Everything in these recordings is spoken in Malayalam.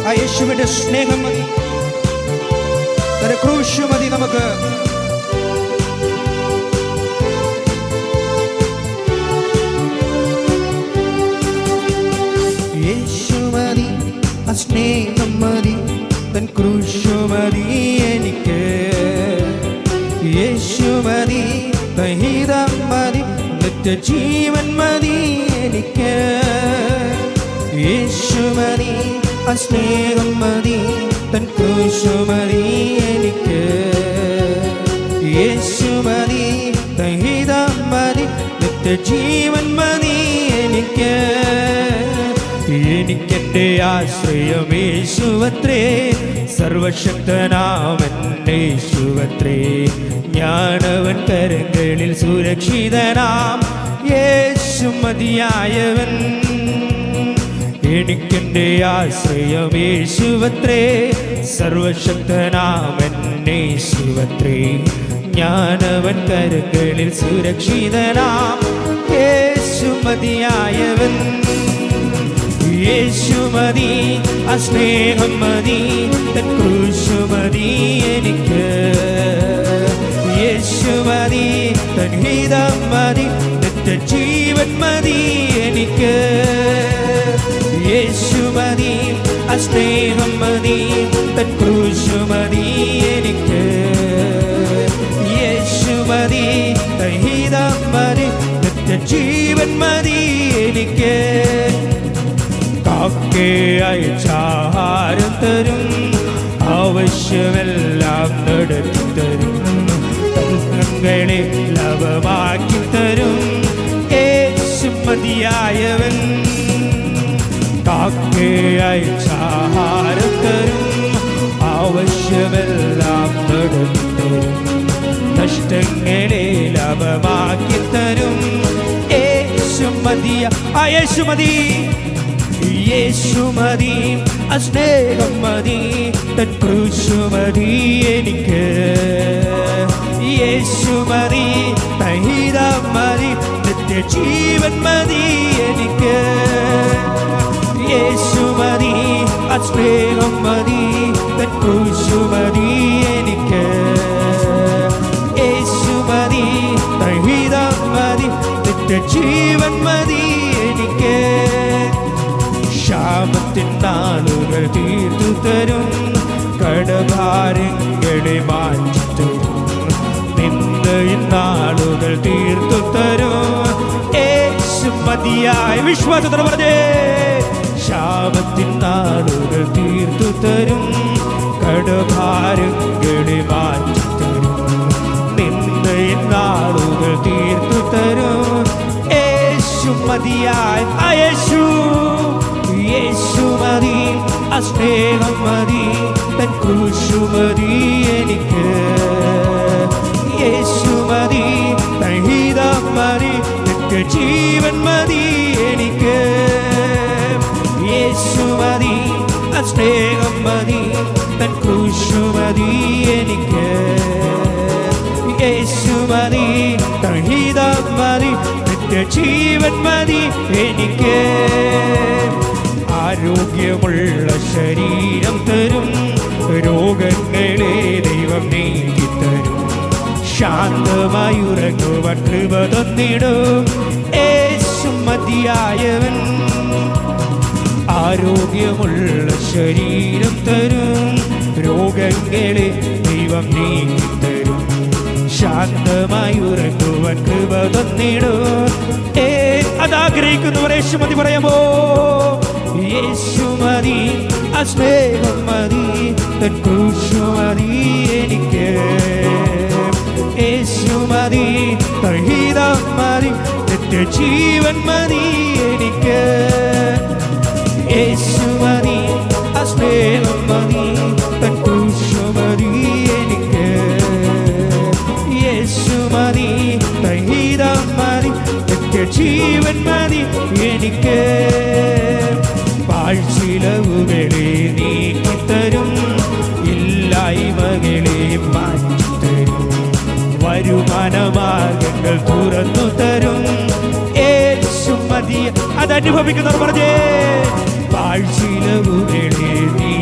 ആ യേശുവിന്റെ സ്നേഹം മതി, ക്രൂശ് മതി നമുക്ക്. യേശു മതി, ആ സ്നേഹം മതി, തൻ ക്രൂശ് മതി എനിക്ക്. യേശു മതി, തഹിതം മതി, നിത്യജീവൻ മതി എനിക്ക്. യേശു മതി, ആ സ്നേഹം മതി, തൻ ക്രൂശ് മതി എനിക്ക്. യേശു മതി, തഹിതം മതി, നിത്യജീവൻ മതി എനിക്ക്. എനിക്കെൻ്റെ ആശ്രയം യേശുവത്രേ, സർവശക്തനാമൻ യേശുവത്രേ. ഞാനവൻ കരങ്ങളിൽ സുരക്ഷിതനാം, യേശു മതിയായവൻ. എനിക്കെൻ്റെ ആശ്രയം യേശുവത്രേ, സർവശക്തനാമൻ യേശുവത്രേ. ഞാനവൻ കരങ്ങളിൽ സുരക്ഷിതനാം, യേശു മതിയായവൻ. യേശു മതി, ആ സ്നേഹം മതി, തൻ ക്രൂശ് മതി എനിക്ക്. യേശു മതി, തൻ ഹിതം മതി, നിത്യജീവൻ മതി എനിക്ക്. യേശു മതി, ആ സ്നേഹം മതി, തൻ ക്രൂശ് മതി എനിക്ക്. യേശു മതി, തൻ ഹിതം മതി, നിത്യജീവൻ മതി എനിക്ക്. കാക്കേ അയച്ചാഹാരം തരും, ആവശ്യമെല്ലാം നടത്തി തരും, തങ്ങളെ ലഭമാക്കി തരും, യേശു മതിയായവൻ. കാക്കേ അയച്ചാഹാരം തരും, ആവശ്യമെല്ലാം നടത്തി തരും, നഷ്ടങ്ങളെ ലഭമാക്കി തരും, യേശു മതിയ. ആ യേശു മതി, യേശു മതി, ആ സ്നേഹം മതി, തൻ ക്രൂശ് മതി എനിക്ക്. യേശു മതി, തഹിതം മതി, നിത്യജീവൻ മതി എനിക്ക്. യേശു മതി, ആ സ്നേഹം മതി, തൻ ക്രൂശ് മതി എനിക്ക്. യേശു മതി, തഹിതം മതി, നിത്യജീവൻ മതി എനിക്ക്. ക്ഷാമത്തിൻ നാളുകൾ തീർത്തു തരും, കടഭാരങ്ങളെ മാറ്റിത്തരും, നിന്ദയിൻ നാളുകൾ തീർത്തു തരും, യേശു മതിയായ. വിശ്വാസത്തോടെ പറഞ്ഞേ, ക്ഷാമത്തിൻ നാളുകൾ തീർത്തു തരും, കടഭാരങ്ങളെ മാറ്റിത്തരും, നിന്ദയിൻ നാളുകൾ തീർത്തു തരും, യേശു മതിയായ. ആ യേശു, യേശു മതി, ആ സ്നേഹം മതി, തൻ ക്രൂശ് മതി എനിക്ക്. യേശു മതി, തൻ ഹിതം മതി, നിത്യജീവൻ മതി എനിക്ക്. യേശു മതി, ആ സ്നേഹം മതി, തൻ ക്രൂശ് മതി എനിക്ക്. യേശു മതി, തൻ ഹിതം മതി, നിത്യജീവൻ മതി എനിക്ക്. ആരോഗ്യമുള്ള ശരീരം തരും, രോഗങ്ങളെ ദൈവം നീക്കിത്തരും, ശാന്തമായുറങ്ങുവാൻ കൃപ തന്നിടും, യേശു മതിയായവൻ. ആരോഗ്യമുള്ള ശരീരം തരും, രോഗങ്ങളെ ദൈവം നീക്കിത്തരും, ശാന്തമായുറങ്ങുവാൻ കൃപ തന്നിടും. അതാഗ്രഹിക്കുന്നവർ യേശു മതി പറയാമോ? യേശു മതി, ആ സ്നേഹം മതി, തൻ ക്രൂശ് മതി എനിക്ക്. യേശു മതി, തൻ ഹിതം മതി, നിത്യജീവൻ മതി എനിക്ക്. യേശു മതി, ആ സ്നേഹം മതി, തൻ ക്രൂശ് മതി എനിക്ക്. യേശു മതി, തൻ ഹിതം മതി, നിത്യജീവൻ മതി എനിക്ക്. പാഴ്ചിലവുകളെ നീക്കിത്തരും, ഇല്ലായ്മകളെ മാറ്റിത്തരും, വരുമാനമാർഗങ്ങൾ തുറന്നു തരും, യേശു മതി. അതനുഭവിക്കുന്നവർ പറഞ്ഞേ, പാഴ്ചിലവുകളെ നീ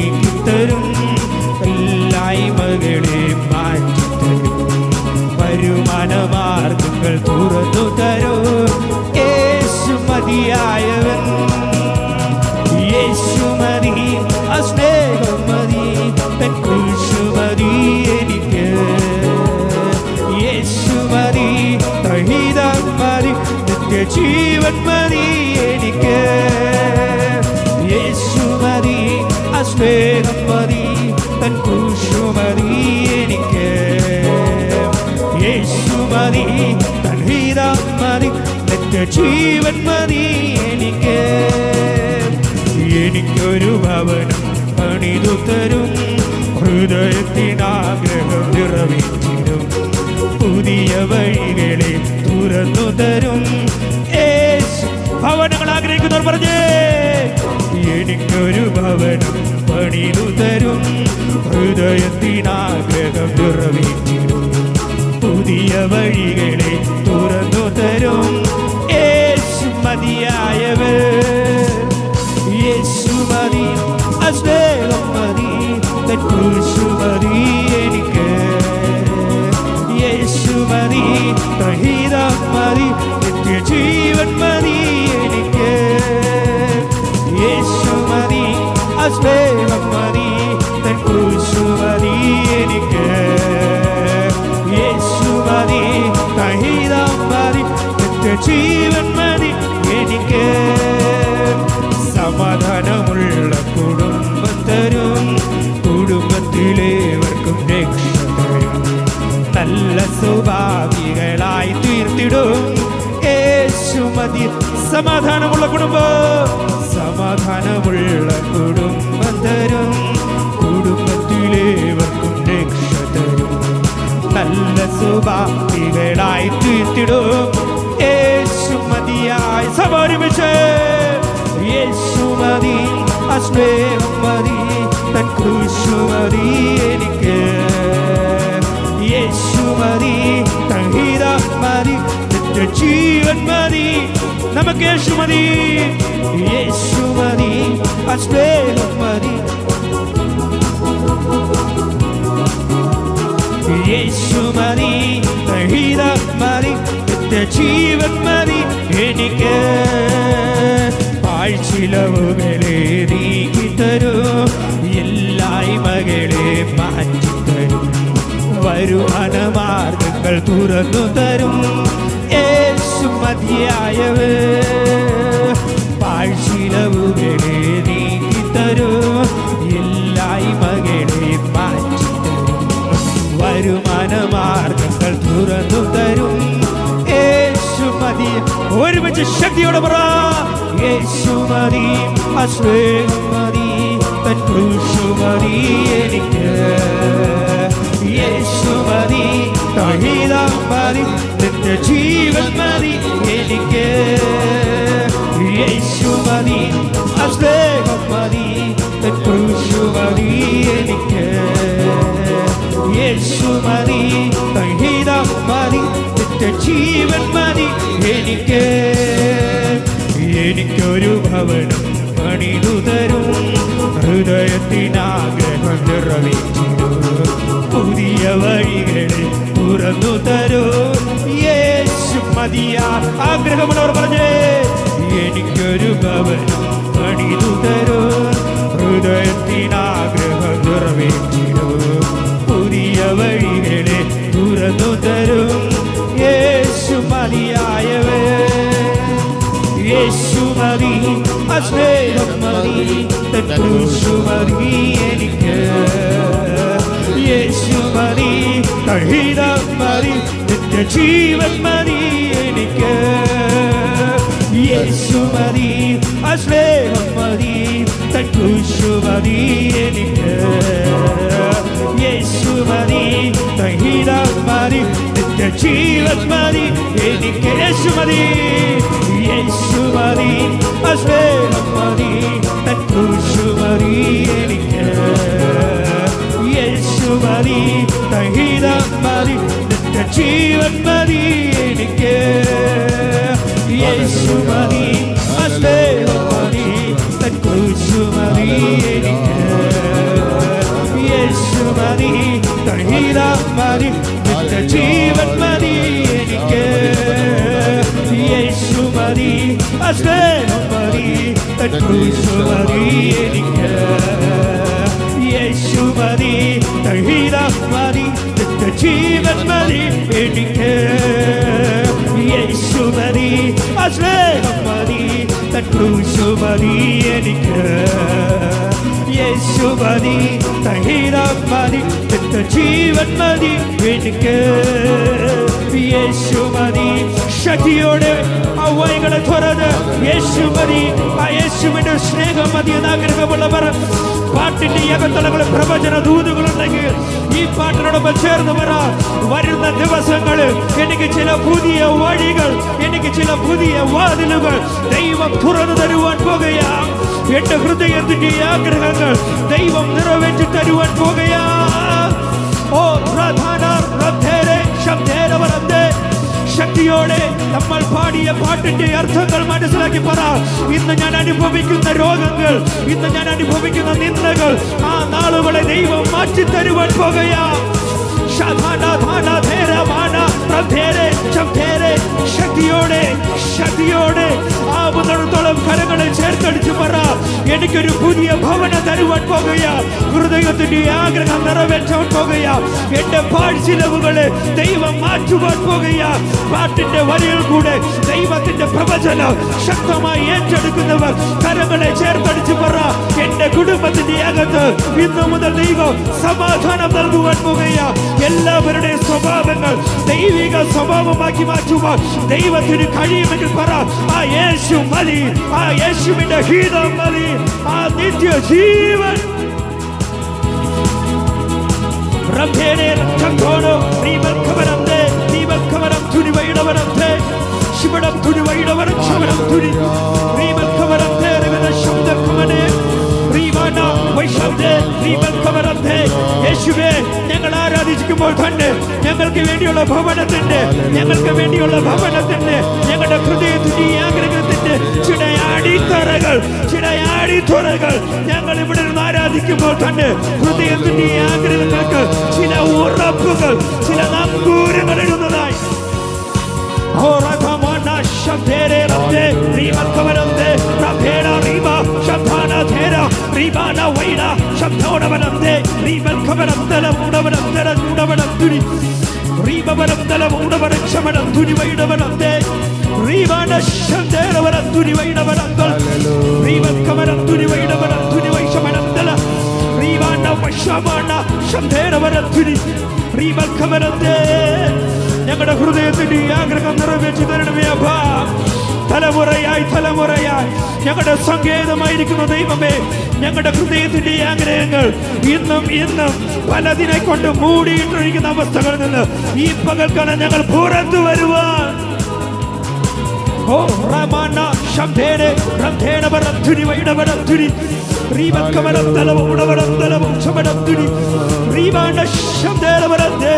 യേശു മതി, ആ സ്നേഹം മതി, തൻ ക്രൂശു മതി എനിക്ക്. യേശു മതി, തൻ ഹിതം മതി, നിത്യജീവൻ മതി എനിക്ക്. എനിക്കൊരു ഭവനം പണിതു തരും, ഹൃദയത്തിനാഗ്രഹം നിറവേറ്റിടും, പുതിയ വഴികളെ തുറന്നു തരും യേശു. ഭവനങ്ങൾ ആഗ്രഹിക്കുന്നവർ പറഞ്ഞേ, എനിക്കൊരു ഭവനം പണിതു തരും, ഹൃദയത്തിനാഗ്രഹം നിറവേറ്റിടും, പുതിയ വഴികളെ തുറന്നു തരും യേശു മതിയായവർ. യേശു മതി, ആ സ്നേഹം മതി, തൻ ക്രൂശു മതി എനിക്ക്. യേശു മതി, തൻ ഹിതം മതി, നിത്യജീവൻ മതി എനിക്ക്. യേശു മതി, ആ സ്നേഹം മതി, തൻ ക്രൂശു മതി എനിക്ക്. യേശു മതി, തൻ ഹിതം മതി, നിത്യജീവൻ മതി എനിക്ക്. സമാധാനമുള്ള കുടുംബം തരും, കുടുംബത്തിലേവർക്കും രക്ഷ തരും, നല്ല സ്വഭാവികളായി തീർത്തിടും യേശു മതി. സമാധാനമുള്ള കുടുംബം, സമാധാനമുള്ള കുടുംബം തരും, കുടുംബത്തിലേവർക്കും രക്ഷ തരും, നല്ല സ്വഭാവികളായി തീർത്തിടും യേശു മതിയായി. സമർപ്പിച്ച് യേശു മതി, ആ സ്നേഹം മതി, തൻ ക്രൂശു മതി എനിക്ക്. യേശു മതി, തൻ ഹിതം മതി, നിത്യജീവൻ മതി. നമുക്ക് യേശു മതി, യേശു മതി, ആ സ്നേഹം മതി. യേശു മതി, തൻ ഹിതം മതി, നിത്യജീവൻ മതി എനിക്ക്. പാഴ്ചിലവുകളെ നീക്കിത്തരും, എല്ലായ്മകളെ മാറ്റിത്തരും, വരുമാനമാർഗങ്ങൾ തുറന്നു തരും യേശു മതിയായവർ. പാഴ്ചിലവുകളെ നീക്കിത്തരും, എല്ലായ്മകളെ മാറ്റിത്തരും, വരുമാനമാർഗങ്ങൾ തുറന്നു തരും യേശു മതി. ഒരുമിച്ച് ശക്തിയോടെ പറ, യേശു മതി, ആ സ്നേഹം മതി, തൻ ക്രൂശു മതി എനിക്ക്. യേശു മതി, തൻ ഹിതം മതി, നിത്യജീവൻ മതി എനിക്ക്. യേശു മതി, ആ സ്നേഹം മതി, തൻ ക്രൂശു മതി എനിക്ക്. യേശു മതി, തൻ ഹിതം മതി, നിത്യജീവൻ മതി എനിക്ക്. എനിക്കൊരു ഭവനം പണിതു തരും, ഹൃദയത്തിനാഗ്രഹം നിറവേറ്റിടും, പുതിയ വഴികളെ തുറന്നു തരും യേശു മതിയാ. ആഗ്രഹമുള്ളവർ പറഞ്ഞേ, എനിക്കൊരു ഭവനം പണിതു തരും, ഹൃദയത്തിനാഗ്രഹം നിറവേറ്റിടും, പുതിയ വഴികളെ തുറന്നു തരും യേശു മതിയായവർ. യേശു മതി, ആ സ്നേഹം മതി, തൻ ക്രൂശു മതി എനിക്ക്. യേശു മതി, തൻ ഹിതം മതി, നിത്യജീവൻ മതി എനിക്ക്. യേശു മതി, ആ സ്നേഹം മതി, തൻ ക്രൂശു മതി എനിക്ക്. യേശു മതി, തൻ ഹിതം മതി, നിത്യജീവൻ മതി എനിക്ക്. യേശു മതി, യേശു മതി, ആ സ്നേഹം മതി, തൻ ക്രൂശു മതി എനിക്ക്. യേശു മതി, തൻ ഹിതം മതി, നിത്യജീവൻ മതി എനിക്ക്. യേശു മതി, ആ സ്നേഹം മതി, തൻ ക്രൂശു മതി എനിക്ക്. യേശു മതി, തൻ ഹിതം മതി, നിത്യജീവൻ മതി എനിക്ക്. യേശു മതി, ആ സ്നേഹം മതി, തൻ ക്രൂശു മതി എനിക്ക്. യേശു മതി, തൻ ഹിതം മതി, നിത്യജീവൻ മതി എനിക്ക്. യേശു മതി, ആ സ്നേഹം മതി, തൻ ക്രൂശു മതി എനിക്ക്, യേശു മതി, തഹിരം മതി, ജീവൻ മതി എനിക്ക്, യേശു മതി. ശക്തിയോടെ ആ വഴികളെ തുറന്ന് യേശു മതി, ആ യേശുവിന്റെ സ്നേഹം മതി എന്ന് ആഗ്രഹമുള്ളവർ പാട്ടിന്റെ അകത്തളങ്ങളിൽ പ്രവചന ദൂതുകളുണ്ടെങ്കിൽ ഈ പാട്ടിനോടൊപ്പം ചേർന്ന് പറ. വരുന്ന ദിവസങ്ങളിൽ എനിക്ക് ചില പുതിയ വഴികൾ, എനിക്ക് ചില പുതിയ വാതിലുകൾ ദൈവം തുറന്നു തരുവാൻ പോകുകയാ. എന്റെ ഹൃദയത്തിന്റെ ആഗ്രഹങ്ങൾ ദൈവം നിറവേറ്റി തരുവാൻ പോകുകയാ. ഓ പ്രധാന ശക്തിയോടെ നമ്മൾ പാടിയ പാട്ടിന്റെ അർത്ഥങ്ങൾ മനസ്സിലാക്കി പറ. ഇന്ന് ഞാൻ അനുഭവിക്കുന്ന രോഗങ്ങൾ, ഇന്ന് ഞാൻ അനുഭവിക്കുന്ന നിന്ദകൾ, ആ നാളുകളെ ദൈവം മാറ്റി തരുവാൻ പോകുകയാ. ശക്തിയോടെ ശക്തിയോടെ ആവുന്നിടത്തോളം കരങ്ങളെ ചേർത്തടിച്ചു പറ. എനിക്കൊരു പുതിയ ഭവനം തരുവാൻ പോകുകയാ. ഹൃദയത്തിന്റെ ആഗ്രഹം നിറവേറ്റാൻ പോകുകയാ. എന്റെ പാഴ്ചിലവുകളെ ദൈവം മാറ്റുവാൻ പോകുകയാ. പാട്ടിന്റെ വരിയിൽ കൂടെ ദൈവത്തിന്റെ പ്രവചനം ശക്തമായി ഏറ്റെടുക്കുന്നവർ കരങ്ങളെ ചേർത്തടിച്ചു പറ. എന്റെ കുടുംബത്തിന്റെ അകത്ത് ഇന്നു മുതൽ ദൈവം സമാധാനം നൽകുവാൻ പോകുകയാ. എല്ലാവരുടെയും സ്വഭാവങ്ങൾ ദൈവിക സ്വഭാവമാക്കി മാറ്റുവാൻ ദൈവത്തിന് കഴിയുമെങ്കിൽ പറ. ആ യേശു മതി, ആ യേശുവിന്റെ ഗീതം മതി, ആ നിത്യ ജീവൻ. യേശുവേ, ഞങ്ങൾ ആരാധിക്കുമ്പോൾ തന്നെ ഞങ്ങൾക്ക് വേണ്ടിയുള്ള ഭവനത്തിന്റെ, ഞങ്ങൾക്ക് വേണ്ടിയുള്ള ഭവനത്തിന്റെ, ഞങ്ങളുടെ ഹൃദയത്തിന്റെ ആഗ്രഹത്തിന്റെ ചില അടിത്തറകൾ ഞങ്ങൾ ഇവിടെ നിന്ന് ആരാധിക്കുമ്പോൾ തന്നെ ഹൃദയത്തിന്റെ ആഗ്രഹങ്ങൾക്ക് ചില ഉറപ്പുകൾ, ചില നങ്കൂരങ്ങൾ ഇടുന്നതായി. ഞങ്ങളുടെ ഹൃദയത്തിന്റെ ആഗ്രഹം നിറവേറ്റി തരണമേ അപ്പാ. തലമുറയായി തലമുറയായി ഞങ്ങളുടെ സങ്കേതമായിരിക്കുന്ന ദൈവമേ, ഞങ്ങളുടെ ഹൃദയത്തിന്റെ ആഗ്രഹങ്ങൾ ഇന്നും ഇന്നും പലതിനെ കൊണ്ട് മൂടിയിട്ടിരിക്കുന്ന അവസ്ഥകളിൽ നിന്ന് ഈ പകൽക്കാലം ഞങ്ങൾ പുറത്തു വരുവാൻ. ഓ റമാന ശബ്ദേനെ റംധേന വരത്തുനി വൈഡവരത്തുനി റീവക്കവരം തലവും ഉടവരം തലവും ശമടത്തുനി റീവാന ശബ്ദേന വരത്തെ